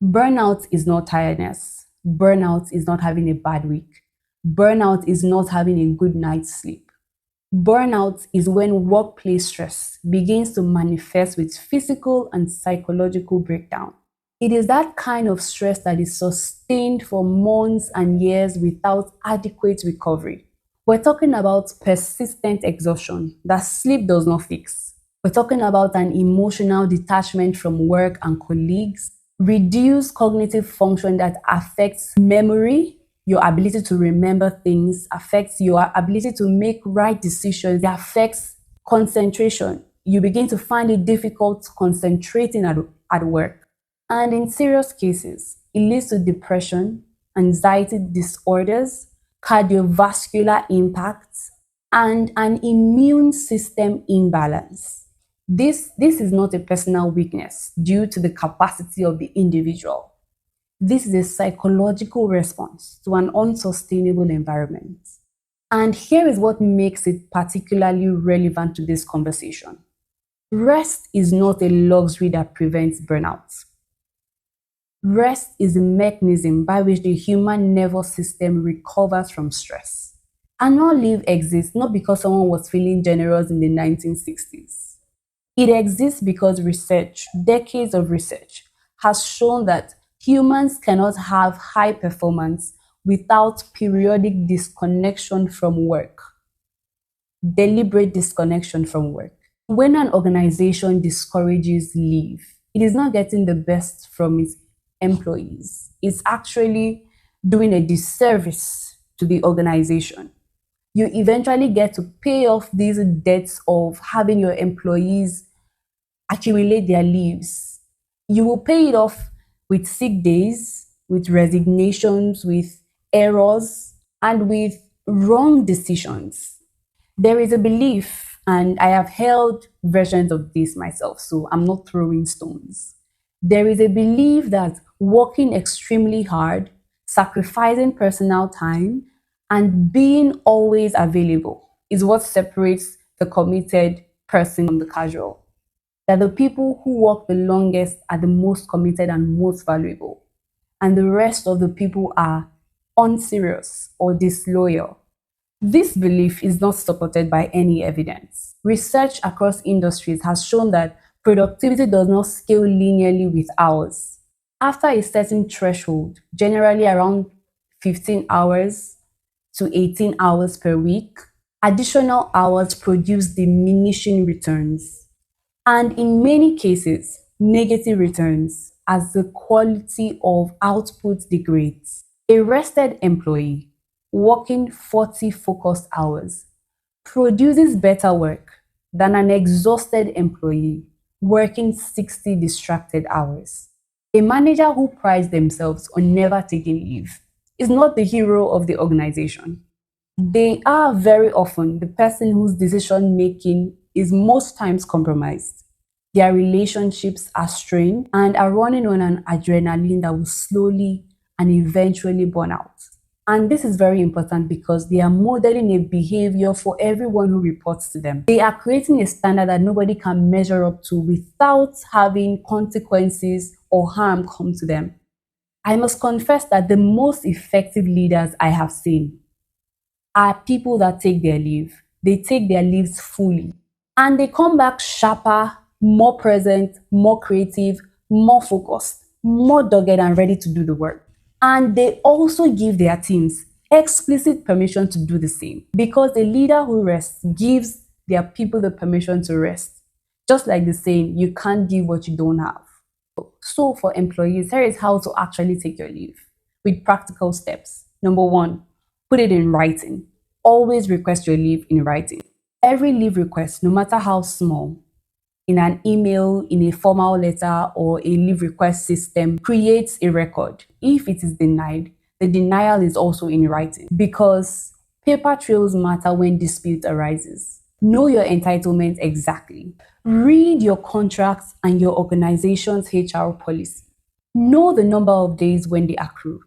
Burnout is not tiredness. Burnout is not having a bad week. Burnout is not having a good night's sleep. Burnout is when workplace stress begins to manifest with physical and psychological breakdown. It is that kind of stress that is sustained for months and years without adequate recovery. We're talking about persistent exhaustion that sleep does not fix. We're talking about an emotional detachment from work and colleagues, reduced cognitive function that affects memory, your ability to remember things, affects your ability to make right decisions, it affects concentration. You begin to find it difficult concentrating at work. And in serious cases, it leads to depression, anxiety disorders, cardiovascular impacts, and an immune system imbalance. This is not a personal weakness due to the capacity of the individual. This is a psychological response to an unsustainable environment. And here is what makes it particularly relevant to this conversation. Rest is not a luxury that prevents burnout. Rest is a mechanism by which the human nervous system recovers from stress. Annual leave exists not because someone was feeling generous in the 1960s. It exists because research, decades of research, has shown that humans cannot have high performance without periodic disconnection from work, deliberate disconnection from work. When an organization discourages leave, it is not getting the best from its employees. It's actually doing a disservice to the organization. You eventually get to pay off these debts of having your employees accumulate their leaves. You will pay it off with sick days, with resignations, with errors, and with wrong decisions. There is a belief, and I have held versions of this myself, so I'm not throwing stones. There is a belief that working extremely hard, sacrificing personal time, and being always available is what separates the committed person from the casual. That the people who work the longest are the most committed and most valuable, and the rest of the people are unserious or disloyal. This belief is not supported by any evidence. Research across industries has shown that productivity does not scale linearly with hours. After a certain threshold, generally around 15 hours to 18 hours per week, additional hours produce diminishing returns, and in many cases, negative returns as the quality of output degrades. A rested employee working 40 focused hours produces better work than an exhausted employee working 60 distracted hours. A manager who prides themselves on never taking leave is not the hero of the organization. They are very often the person whose decision making is most times compromised. Their relationships are strained and are running on an adrenaline that will slowly and eventually burn out. And this is very important because they are modeling a behavior for everyone who reports to them. They are creating a standard that nobody can measure up to without having consequences or harm come to them. I must confess that the most effective leaders I have seen are people that take their leave. They take their leaves fully and they come back sharper, more present, more creative, more focused, more dogged and ready to do the work. And they also give their teams explicit permission to do the same because a leader who rests gives their people the permission to rest. Just like the saying, you can't give what you don't have. So for employees, here is how to actually take your leave with practical steps. Number one, put it in writing. Always request your leave in writing. Every leave request, no matter how small, in an email, in a formal letter, or a leave request system, creates a record. If it is denied, the denial is also in writing because paper trails matter when dispute arises. Know your entitlement exactly. Read your contracts and your organization's HR policy. Know the number of days when they accrue,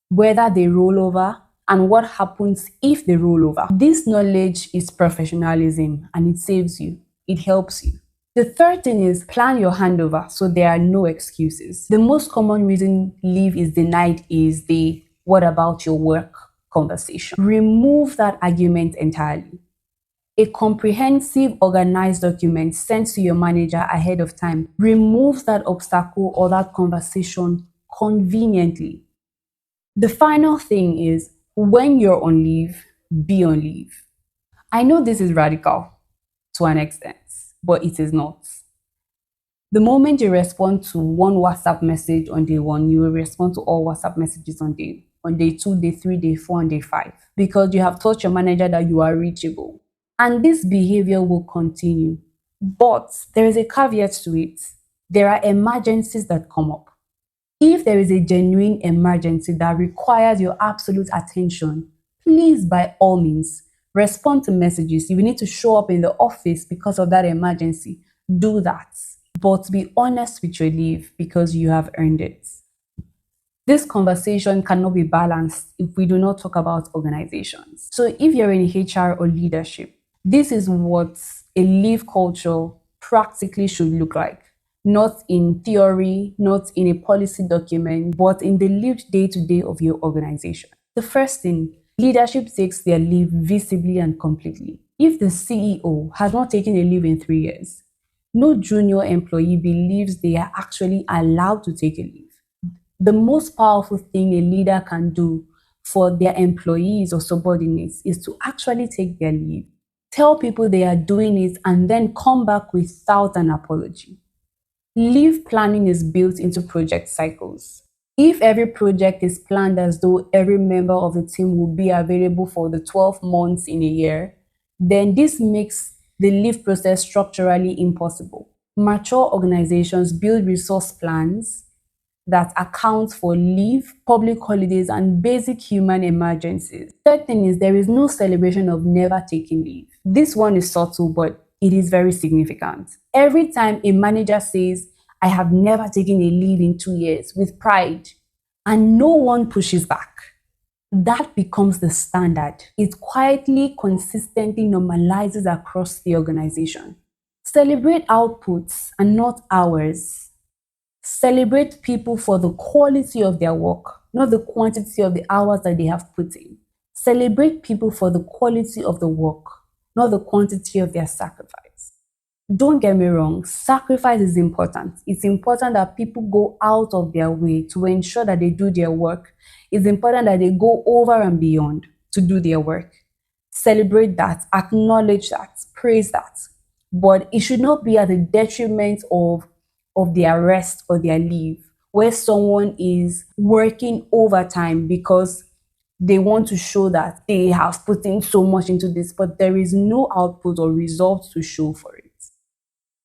whether they roll over, and what happens if they roll over. This knowledge is professionalism and it saves you, it helps you. The third thing is plan your handover so there are no excuses. The most common reason leave is denied is the "what about your work" conversation. Remove that argument entirely. A comprehensive, organized document sent to your manager ahead of time removes that obstacle or that conversation conveniently. The final thing is when you're on leave, be on leave. I know this is radical to an extent, but it is not. The moment you respond to one WhatsApp message on day one, you will respond to all WhatsApp messages on day two, day three, day four, and day five, because you have taught your manager that you are reachable. And this behavior will continue. But there is a caveat to it. There are emergencies that come up. If there is a genuine emergency that requires your absolute attention, please, by all means, respond to messages. If you need to show up in the office because of that emergency, do that. But be honest with your leave because you have earned it. This conversation cannot be balanced if we do not talk about organizations. So if you're in HR or leadership, this is what a leave culture practically should look like. Not in theory, not in a policy document, but in the lived day-to-day of your organization. The first thing, leadership takes their leave visibly and completely. If the CEO has not taken a leave in 3 years, no junior employee believes they are actually allowed to take a leave. The most powerful thing a leader can do for their employees or subordinates is to actually take their leave, tell people they are doing it, and then come back without an apology. Leave planning is built into project cycles. If every project is planned as though every member of the team will be available for the 12 months in a year, then this makes the leave process structurally impossible. Mature organizations build resource plans that account for leave, public holidays, and basic human emergencies. Third thing is there is no celebration of never taking leave. This one is subtle, but it is very significant. Every time a manager says, "I have never taken a leave in 2 years," with pride, and no one pushes back, that becomes the standard. It quietly, consistently normalizes across the organization. Celebrate outputs and not hours. Celebrate people for the quality of their work, not the quantity of the hours that they have put in. Celebrate people for the quality of the work, not the quantity of their sacrifice. Don't get me wrong, sacrifice is important. It's important that people go out of their way to ensure that they do their work. It's important that they go over and beyond to do their work. Celebrate that, acknowledge that, praise that. But it should not be at the detriment of their rest or their leave, where someone is working overtime because they want to show that they have put in so much into this, but there is no output or results to show for it.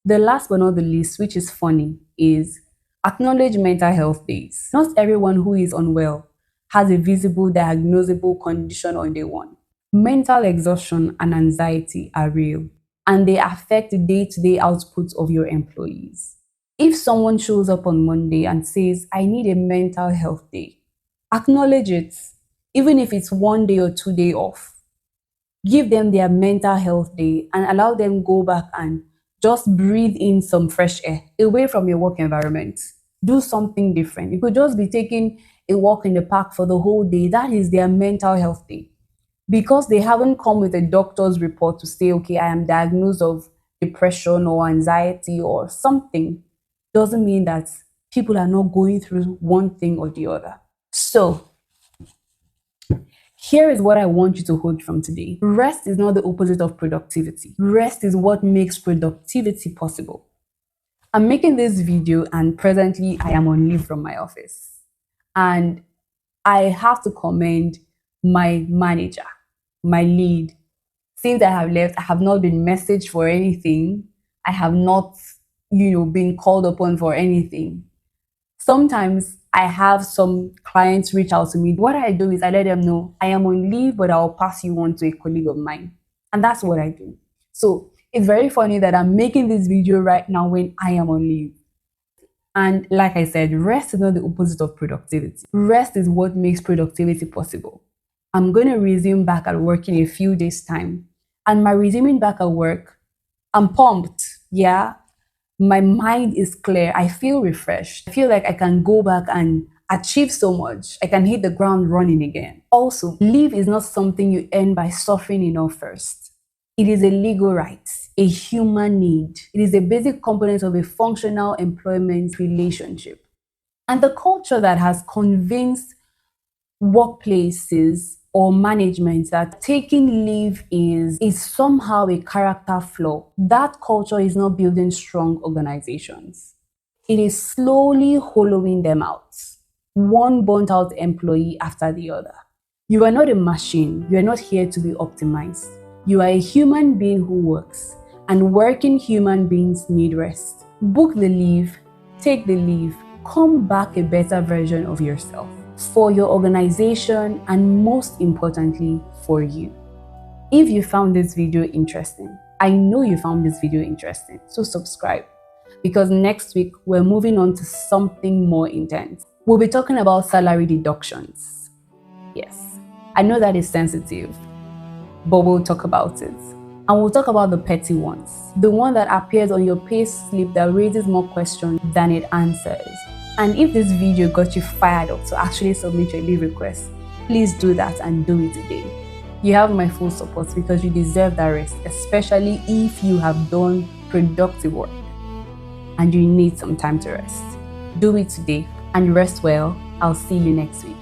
The last but not the least, which is funny, is acknowledge mental health days. Not everyone who is unwell has a visible diagnosable condition on day one. Mental exhaustion and anxiety are real, and they affect the day-to-day output of your employees. If someone shows up on Monday and says, "I need a mental health day," acknowledge it, even if it's 1 day or 2 day off. Give them their mental health day and allow them go back and just breathe in some fresh air away from your work environment. Do something different. You could just be taking a walk in the park for the whole day. That is their mental health day. Because they haven't come with a doctor's report to say, "Okay, I am diagnosed of depression or anxiety or something," doesn't mean that people are not going through one thing or the other. So, here is what I want you to hold from today. Rest is not the opposite of productivity. Rest is what makes productivity possible. I'm making this video and presently I am on leave from my office. And I have to commend my manager, my lead. Since I have left, I have not been messaged for anything. I have not, been called upon for anything. Sometimes I have some clients reach out to me. What I do is I let them know I am on leave, but I'll pass you on to a colleague of mine. And that's what I do. So it's very funny that I'm making this video right now when I am on leave. And like I said, rest is not the opposite of productivity. Rest is what makes productivity possible. I'm going to resume back at work in a few days' time. And my resuming back at work, I'm pumped. Yeah, My mind is clear. I feel refreshed. I feel like I can go back and achieve so much. I can hit the ground running again. Also, leave is not something you earn by suffering enough first. It is a legal right, a human need. It is a basic component of a functional employment relationship. And the culture that has convinced workplaces or management that taking leave is somehow a character flaw. That culture is not building strong organizations. It is slowly hollowing them out, one burnt out employee after the other. You are not a machine. You are not here to be optimized. You are a human being who works, and working human beings need rest. Book the leave, take the leave, come back a better version of yourself for your organization, and most importantly, for you. If you found this video interesting, I know you found this video interesting, so subscribe, because next week we're moving on to something more intense. We'll be talking about salary deductions. Yes, I know that is sensitive, but we'll talk about it. And we'll talk about the petty ones, the one that appears on your pay slip that raises more questions than it answers. And if this video got you fired up to actually submit your leave request, please do that and do it today. You have my full support because you deserve that rest, especially if you have done productive work and you need some time to rest. Do it today and rest well. I'll see you next week.